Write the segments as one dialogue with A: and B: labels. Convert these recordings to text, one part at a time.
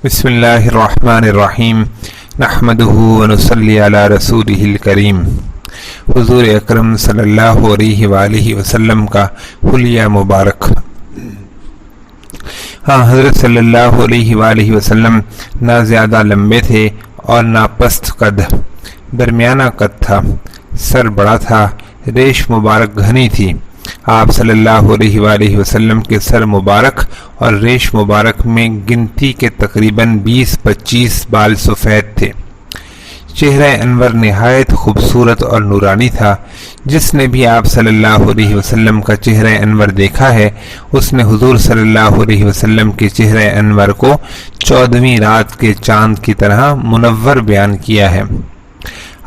A: بسم اللہ الرحمن الرحیم نحمدہ ونصلی علی رسولہ الکریم۔ حضور اکرم صلی اللہ علیہ وآلہ وسلم کا حلیہ مبارک۔ حضرت صلی اللہ علیہ وآلہ وسلم نہ زیادہ لمبے تھے اور نہ پست قد، درمیانہ قد تھا، سر بڑا تھا، ریش مبارک گھنی تھی۔ آپ صلی اللہ علیہ وآلہ وسلم کے سر مبارک اور ریش مبارک میں گنتی کے تقریباً 20-25 بال سفید تھے۔ چہرہ انور نہایت خوبصورت اور نورانی تھا۔ جس نے بھی آپ صلی اللہ علیہ وسلم کا چہرہ انور دیکھا ہے، اس نے حضور صلی اللہ علیہ وسلم کے چہرہ انور کو 14ویں رات کے چاند کی طرح منور بیان کیا ہے۔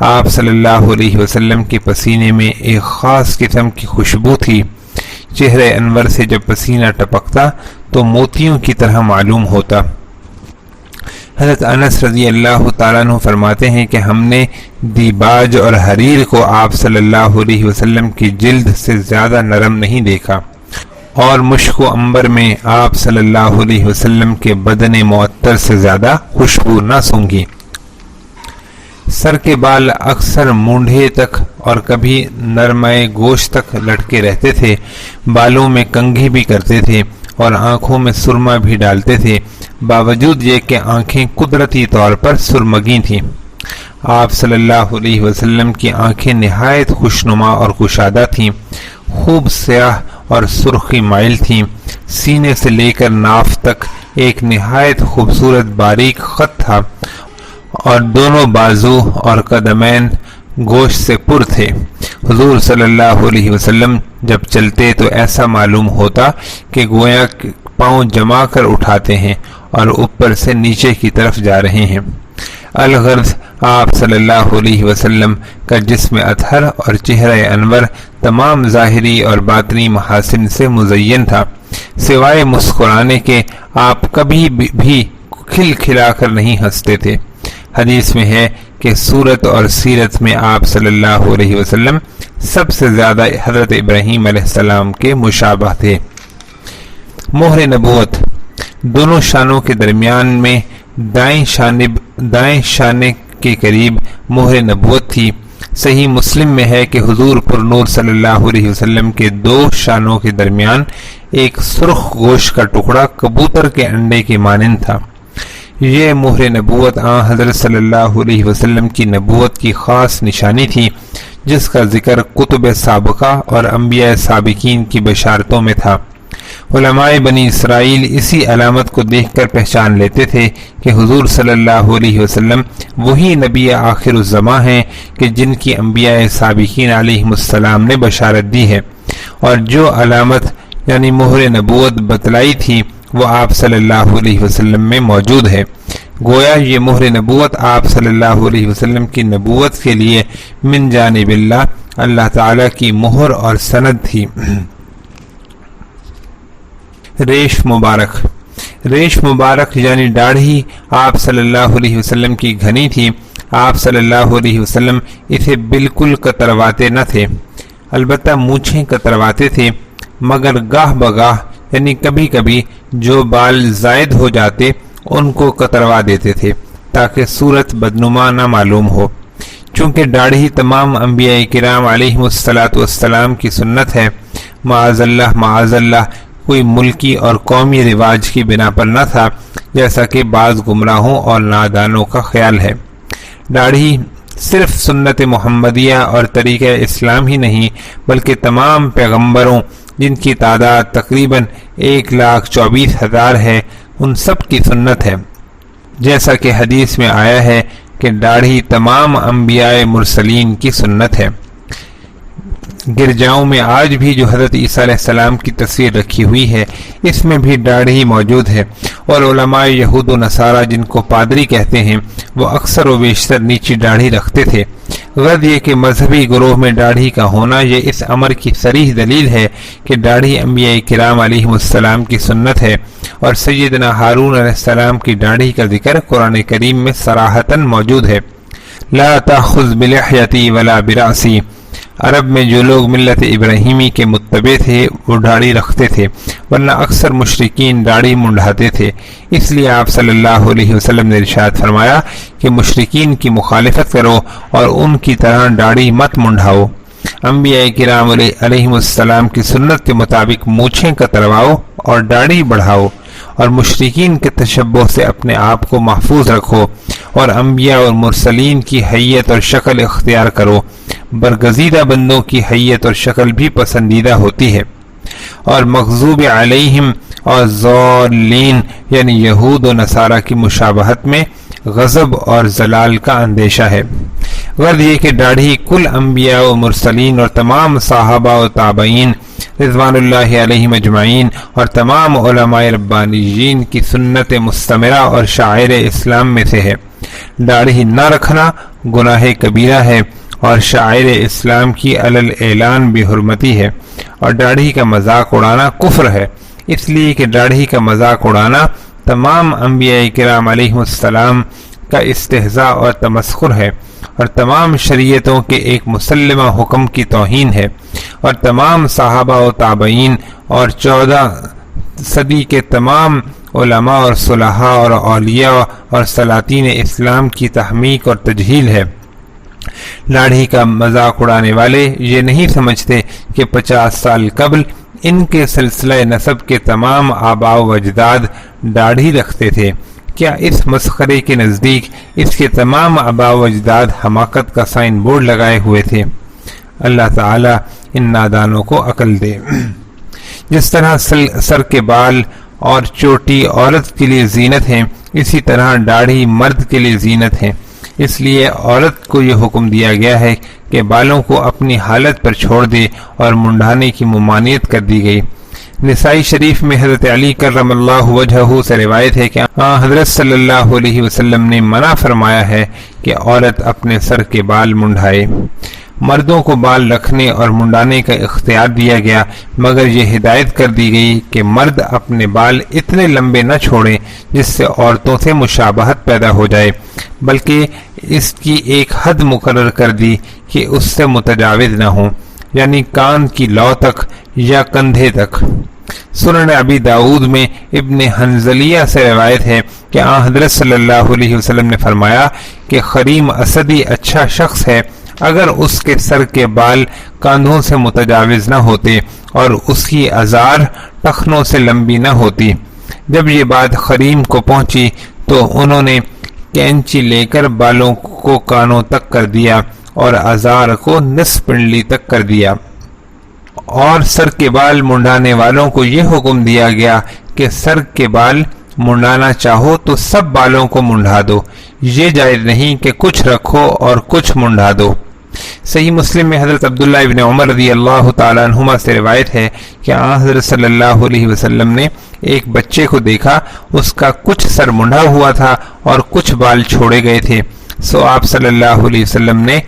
A: آپ صلی اللہ علیہ وسلم کے پسینے میں ایک خاص قسم کی خوشبو تھی۔ چہرہ انور سے جب پسینہ ٹپکتا تو موتیوں کی طرح معلوم ہوتا۔ حضرت انس رضی اللہ تعالیٰ عنہ فرماتے ہیں کہ ہم نے دیباج اور حریر کو آپ صلی اللہ علیہ وسلم کی جلد سے زیادہ نرم نہیں دیکھا، اور مشک و عنبر میں آپ صلی اللہ علیہ وسلم کے بدن معطر سے زیادہ خوشبو نہ سونگھی۔ سر کے بال اکثر مونڈھے تک اور کبھی نرمائے گوشت تک لٹکے رہتے تھے۔ بالوں میں کنگھی بھی کرتے تھے اور آنکھوں میں سرما بھی ڈالتے تھے، باوجود یہ کہ آنکھیں قدرتی طور پر سرمگی تھیں۔ آپ صلی اللہ علیہ وسلم کی آنکھیں نہایت خوشنما اور کشادہ تھیں، خوب سیاہ اور سرخی مائل تھیں۔ سینے سے لے کر ناف تک ایک نہایت خوبصورت باریک خط تھا، اور دونوں بازو اور قدمین گوشت سے پر تھے۔ حضور صلی اللہ علیہ وسلم جب چلتے تو ایسا معلوم ہوتا کہ گویا پاؤں جما کر اٹھاتے ہیں اور اوپر سے نیچے کی طرف جا رہے ہیں۔ الغرض آپ صلی اللہ علیہ وسلم کا جسم اطہر اور چہرہ انور تمام ظاہری اور باطنی محاسن سے مزین تھا۔ سوائے مسکرانے کے آپ کبھی بھی کھل کھلا کر نہیں ہنستے تھے۔ حدیث میں ہے کہ صورت اور سیرت میں آپ صلی اللہ علیہ وسلم سب سے زیادہ حضرت ابراہیم علیہ السلام کے مشابہ تھے۔ مہر نبوت، دونوں شانوں کے درمیان میں دائیں شانے کے قریب مہر نبوت تھی۔ صحیح مسلم میں ہے کہ حضور پر نور صلی اللہ علیہ وسلم کے دو شانوں کے درمیان ایک سرخ گوشت کا ٹکڑا کبوتر کے انڈے کے مانند تھا۔ یہ مہر نبوت حضرت صلی اللہ علیہ وسلم کی نبوت کی خاص نشانی تھی، جس کا ذکر کتب سابقہ اور انبیاء سابقین کی بشارتوں میں تھا۔ علماء بنی اسرائیل اسی علامت کو دیکھ کر پہچان لیتے تھے کہ حضور صلی اللہ علیہ وسلم وہی نبی آخر الزماں ہیں کہ جن کی انبیاء سابقین علیہم السلام نے بشارت دی ہے، اور جو علامت یعنی مہر نبوت بتلائی تھی وہ آپ صلی اللہ علیہ وسلم میں موجود ہے۔ گویا یہ مہر نبوت آپ صلی اللہ علیہ وسلم کی نبوت کے لیے من جانب اللہ تعالی کی مہر اور سند تھی۔ ریش مبارک، ریش مبارک یعنی داڑھی آپ صلی اللہ علیہ وسلم کی گھنی تھی۔ آپ صلی اللہ علیہ وسلم اسے بالکل کترواتے نہ تھے، البتہ مونچھیں کترواتے تھے، مگر گاہ بگاہ یعنی کبھی کبھی جو بال زائد ہو جاتے ان کو کتروا دیتے تھے تاکہ صورت بدنما نہ معلوم ہو۔ چونکہ داڑھی تمام انبیاء کرام علیہم السلام کی سنت ہے، معاذ اللہ کوئی ملکی اور قومی رواج کی بنا پر نہ تھا، جیسا کہ بعض گمراہوں اور نادانوں کا خیال ہے۔ داڑھی صرف سنت محمدیہ اور طریقہ اسلام ہی نہیں بلکہ تمام پیغمبروں جن کی تعداد تقریباً 1,24,000 ہے ان سب کی سنت ہے، جیسا کہ حدیث میں آیا ہے کہ داڑھی تمام انبیاء مرسلین کی سنت ہے۔ گرجاؤں میں آج بھی جو حضرت عیسیٰ علیہ السلام کی تصویر رکھی ہوئی ہے اس میں بھی داڑھی موجود ہے، اور علماء یہود و نصارہ جن کو پادری کہتے ہیں وہ اکثر و بیشتر نیچی داڑھی رکھتے تھے۔ غرض یہ کہ مذہبی گروہ میں داڑھی کا ہونا یہ اس امر کی صریح دلیل ہے کہ داڑھی انبیاء کرام علیہم السلام کی سنت ہے، اور سیدنا ہارون علیہ السلام کی داڑھی کا ذکر قرآن کریم میں صراحتاً موجود ہے۔ لا تأخذ بلحیتی ولا براسی، عرب میں جو لوگ ملت ابراہیمی کے متبع تھے وہ داڑھی رکھتے تھے، ورنہ اکثر مشرکین داڑھی منڈھاتے تھے۔ اس لیے آپ صلی اللہ علیہ وسلم نے ارشاد فرمایا کہ مشرکین کی مخالفت کرو اور ان کی طرح داڑھی مت منڈھاؤ۔ انبیاء کرام علیہم السلام کی سنت کے مطابق مونچھیں کترواؤ اور داڑھی بڑھاؤ، اور مشرکین کے تشبہ سے اپنے آپ کو محفوظ رکھو، اور انبیاء اور مرسلین کی حیت اور شکل اختیار کرو۔ برگزیدہ بندوں کی حیت اور شکل بھی پسندیدہ ہوتی ہے، اور مغضوب علیہم اور ضالین یعنی یہود و نصارہ کی مشابہت میں غضب اور زلال کا اندیشہ ہے۔ غرض یہ کہ داڑھی کل انبیاء و مرسلین اور تمام صحابہ و تابعین رضوان اللہ علیہم اجمعین اور تمام علماء ربانیین کی سنت مستمرہ اور شعائر اسلام میں سے ہے۔ داڑھی نہ رکھنا گناہ کبیرہ ہے اور شعائر اسلام کی علل اعلان بے حرمتی ہے، اور داڑھی کا مذاق اڑانا کفر ہے، اس لیے کہ داڑھی کا مذاق اڑانا تمام انبیاء کرام علیہم السلام کا استہزاء اور تمسخر ہے، اور تمام شریعتوں کے ایک مسلمہ حکم کی توہین ہے، اور تمام صحابہ و تابعین اور 14 صدی کے تمام علماء اور صلحاء اور اولیاء اور سلاطین اسلام کی تحمیق اور تجہیل ہے۔ داڑھی کا مذاق اڑانے والے یہ نہیں سمجھتے کہ 50 سال قبل ان کے سلسلہ نسب کے تمام آباء و اجداد داڑھی رکھتے تھے۔ کیا اس مسخرے کے نزدیک اس کے تمام آباء و اجداد حماقت کا سائن بورڈ لگائے ہوئے تھے؟ اللہ تعالی ان نادانوں کو عقل دے۔ جس طرح سر کے بال اور چوٹی عورت کے لیے زینت ہیں، اسی طرح داڑھی مرد کے لیے زینت ہے۔ اس لیے عورت کو یہ حکم دیا گیا ہے کہ بالوں کو اپنی حالت پر چھوڑ دے، اور منڈھانے کی ممانعت کر دی گئی۔ نسائی شریف میں حضرت علی کرم اللہ وجہہ سے روایت ہے کہ حضرت صلی اللہ علیہ وسلم نے منع فرمایا ہے کہ عورت اپنے سر کے بال منڈھائے۔ مردوں کو بال رکھنے اور منڈانے کا اختیار دیا گیا، مگر یہ ہدایت کر دی گئی کہ مرد اپنے بال اتنے لمبے نہ چھوڑیں جس سے عورتوں سے مشابہت پیدا ہو جائے، بلکہ اس کی ایک حد مقرر کر دی کہ اس سے متجاوز نہ ہوں، یعنی کان کی لو تک یا کندھے تک۔ سنن ابی داؤد میں ابن حنظلیہ سے روایت ہے کہ حضرت صلی اللہ علیہ وسلم نے فرمایا کہ خریم اسدی اچھا شخص ہے اگر اس کے سر کے بال کاندھوں سے متجاوز نہ ہوتے اور اس کی ازار ٹخنوں سے لمبی نہ ہوتی۔ جب یہ بات خریم کو پہنچی تو انہوں نے کینچی لے کر بالوں کو کانوں تک کر دیا اور ازار کو نصف پنڈلی تک کر دیا، اور سر کے بال منڈانے والوں کو یہ حکم دیا گیا کہ سر کے بال منڈانا چاہو تو سب بالوں کو منڈا دو، یہ جائز نہیں کہ کچھ رکھو اور کچھ منڈا دو۔ صحیح مسلم میں حضرت عبداللہ ابن عمر رضی اللہ تعالیٰ عنہما سے روایت ہے کہ حضرت صلی اللہ علیہ وسلم نے ایک بچے کو دیکھا، اس کا کچھ سر منڈا ہوا تھا اور کچھ بال چھوڑے گئے تھے، سو آپ صلی اللہ علیہ وسلم نے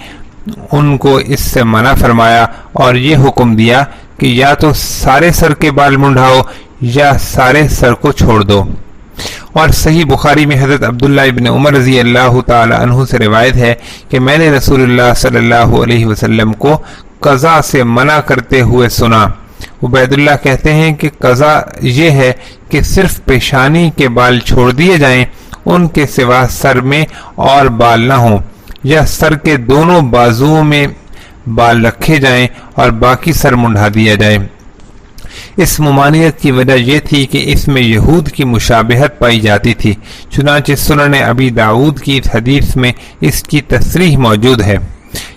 A: ان کو اس سے منع فرمایا اور یہ حکم دیا کہ یا تو سارے سر کے بال منڈاؤ یا سارے سر کو چھوڑ دو۔ اور صحیح بخاری میں حضرت عبداللہ ابن عمر رضی اللہ تعالی عنہ سے روایت ہے کہ میں نے رسول اللہ صلی اللہ علیہ وسلم کو قضا سے منع کرتے ہوئے سنا۔ عبید اللہ کہتے ہیں کہ قضا یہ ہے کہ صرف پیشانی کے بال چھوڑ دیے جائیں، ان کے سوا سر میں اور بال نہ ہوں، یا سر کے دونوں بازوؤں میں بال رکھے جائیں اور باقی سر منڈا دیا جائے۔ اس ممانعت کی وجہ یہ تھی کہ اس میں یہود کی مشابہت پائی جاتی تھی، چنانچہ سنن ابی داؤد کی اس حدیث میں اس کی تصریح موجود ہے،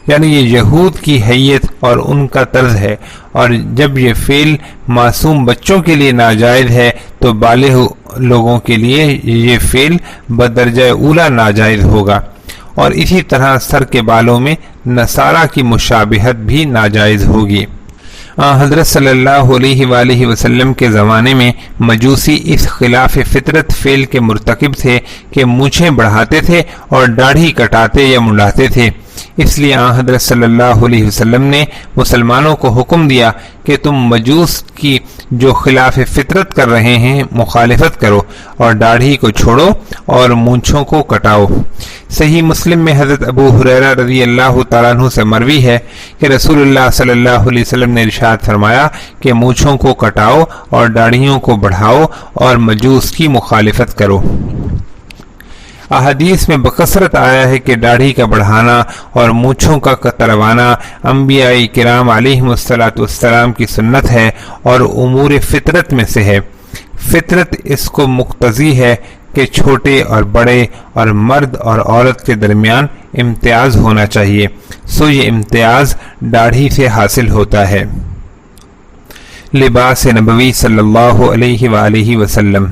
A: یعنی یہ یہود کی حیت اور ان کا طرز ہے، اور جب یہ فعل معصوم بچوں کے لیے ناجائز ہے تو بالغ لوگوں کے لیے یہ فعل بدرجہ اولا ناجائز ہوگا، اور اسی طرح سر کے بالوں میں نصارہ کی مشابہت بھی ناجائز ہوگی۔ حضرت صلی اللہ علیہ وآلہ وسلم کے زمانے میں مجوسی اس خلاف فطرت فعل کے مرتکب تھے کہ مونچھیں بڑھاتے تھے اور داڑھی کٹاتے یا منڈاتے تھے۔ اس لیے آن حضرت صلی اللہ علیہ وسلم نے مسلمانوں کو حکم دیا کہ تم مجوس کی جو خلاف فطرت کر رہے ہیں مخالفت کرو اور داڑھی کو چھوڑو اور مونچھوں کو کٹاؤ۔ صحیح مسلم میں حضرت ابو ہریرہ رضی اللہ تعالیٰ عنہ سے مروی ہے کہ رسول اللہ صلی اللہ علیہ وسلم نے ارشاد فرمایا کہ مونچھوں کو کٹاؤ اور داڑھیوں کو بڑھاؤ اور مجوس کی مخالفت کرو۔ احادیث میں بکثرت آیا ہے کہ داڑھی کا بڑھانا اور مونچھوں کا کتروانا انبیاء کرام علیہم السلام کی سنت ہے اور امور فطرت میں سے ہے۔ فطرت اس کو مقتضی ہے کہ چھوٹے اور بڑے اور مرد اور عورت کے درمیان امتیاز ہونا چاہیے، سو یہ امتیاز داڑھی سے حاصل ہوتا ہے۔ لباس نبوی صلی اللہ علیہ وآلہ وسلم۔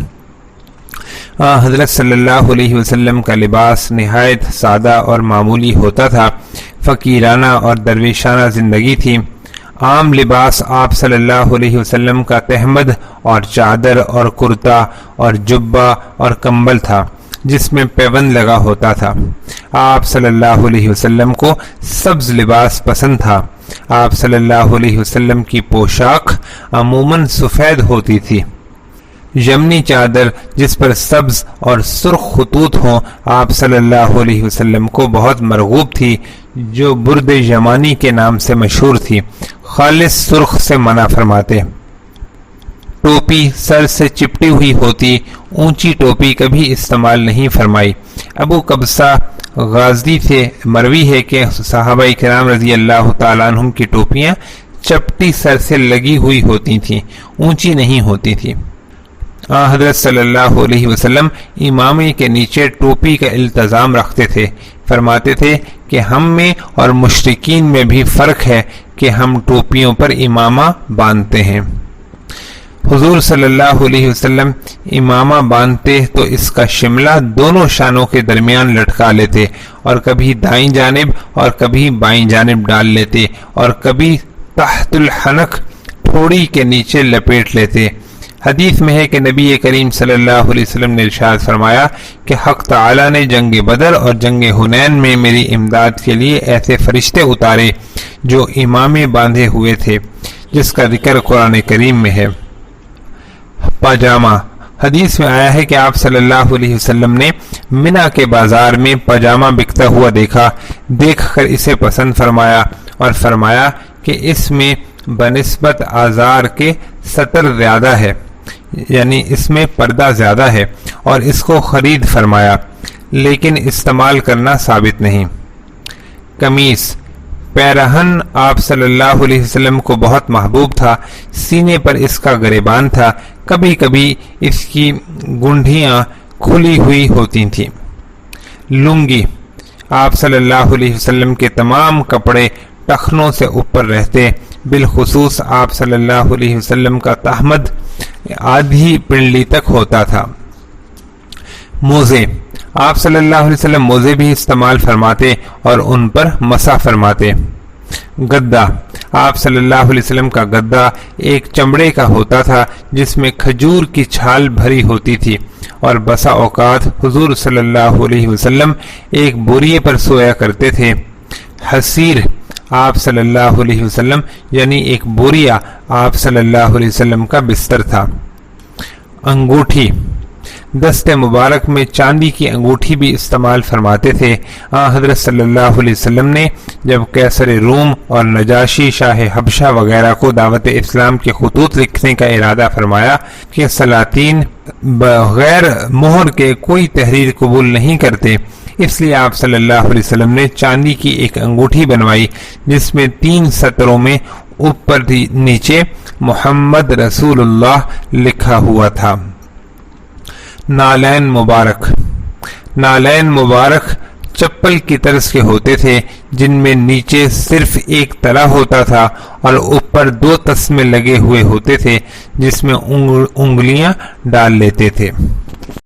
A: حضرت صلی اللہ علیہ وسلم کا لباس نہایت سادہ اور معمولی ہوتا تھا، فقیرانہ اور درویشانہ زندگی تھی۔ عام لباس آپ صلی اللہ علیہ وسلم کا تہمد اور چادر اور کرتا اور جبہ اور کمبل تھا جس میں پیوند لگا ہوتا تھا۔ آپ صلی اللہ علیہ وسلم کو سبز لباس پسند تھا۔ آپ صلی اللہ علیہ وسلم کی پوشاک عموماً سفید ہوتی تھی۔ یمنی چادر جس پر سبز اور سرخ خطوط ہوں آپ صلی اللہ علیہ وسلم کو بہت مرغوب تھی، جو برد یمانی کے نام سے مشہور تھی۔ خالص سرخ سے منع فرماتے۔ ٹوپی سر سے چپٹی ہوئی ہوتی، اونچی ٹوپی کبھی استعمال نہیں فرمائی۔ ابو قبصہ غازی سے مروی ہے کہ صحابہ کرام رضی اللہ تعالیٰ عنہم کی ٹوپیاں چپٹی سر سے لگی ہوئی ہوتی تھیں، اونچی نہیں ہوتی تھی۔ حضرت صلی اللہ علیہ وسلم امامے کے نیچے ٹوپی کا التزام رکھتے تھے۔ فرماتے تھے کہ ہم میں اور مشرکین میں بھی فرق ہے کہ ہم ٹوپیوں پر امامہ باندھتے ہیں۔ حضور صلی اللہ علیہ وسلم امامہ باندھتے تو اس کا شملہ دونوں شانوں کے درمیان لٹکا لیتے اور کبھی دائیں جانب اور کبھی بائیں جانب ڈال لیتے اور کبھی تحت الحنک ٹھوڑی کے نیچے لپیٹ لیتے۔ حدیث میں ہے کہ نبی کریم صلی اللہ علیہ وسلم نے ارشاد فرمایا کہ حق تعالی نے جنگ بدر اور جنگ حنین میں میری امداد کے لیے ایسے فرشتے اتارے جو امامے باندھے ہوئے تھے، جس کا ذکر قرآن کریم میں ہے۔ پاجامہ۔ حدیث میں آیا ہے کہ آپ صلی اللہ علیہ وسلم نے منی کے بازار میں پاجامہ بکتا ہوا دیکھ کر اسے پسند فرمایا اور فرمایا کہ اس میں بنسبت آزار کے سطر زیادہ ہے، یعنی اس میں پردہ زیادہ ہے، اور اس کو خرید فرمایا، لیکن استعمال کرنا ثابت نہیں۔ قمیص۔ پیرہن آپ صلی اللہ علیہ وسلم کو بہت محبوب تھا، سینے پر اس کا گریبان تھا، کبھی کبھی اس کی گنڈیاں کھلی ہوئی ہوتی تھیں۔ لنگی۔ آپ صلی اللہ علیہ وسلم کے تمام کپڑے ٹخنوں سے اوپر رہتے، بالخصوص آپ صلی اللہ علیہ وسلم کا تہمد آدھی پنڈلی تک ہوتا تھا۔ موزے۔ آپ صلی اللہ علیہ وسلم موزے بھی استعمال فرماتے اور ان پر مسح فرماتے۔ گدا۔ آپ صلی اللہ علیہ وسلم کا گدا ایک چمڑے کا ہوتا تھا جس میں کھجور کی چھال بھری ہوتی تھی، اور بسا اوقات حضور صلی اللہ علیہ وسلم ایک بوریے پر سویا کرتے تھے۔ حصیر۔ آپ صلی اللہ علیہ وسلم یعنی ایک بوریا آپ صلی اللہ علیہ وسلم کا بستر تھا۔ انگوٹھی۔ دست مبارک میں چاندی کی انگوٹھی بھی استعمال فرماتے تھے۔ حضرت صلی اللہ علیہ وسلم نے جب قیصر روم اور نجاشی شاہ حبشہ وغیرہ کو دعوت اسلام کے خطوط لکھنے کا ارادہ فرمایا کہ سلاطین بغیر مہر کے کوئی تحریر قبول نہیں کرتے، اس لیے آپ صلی اللہ علیہ وسلم نے چاندی کی ایک انگوٹھی بنوائی جس میں 3 سطروں میں اوپر نیچے محمد رسول اللہ لکھا ہوا تھا۔ نالین مبارک۔ نالین مبارک چپل کی طرز کے ہوتے تھے جن میں نیچے صرف ایک تلا ہوتا تھا اور اوپر 2 تسمے لگے ہوئے ہوتے تھے جس میں انگلیاں ڈال لیتے تھے۔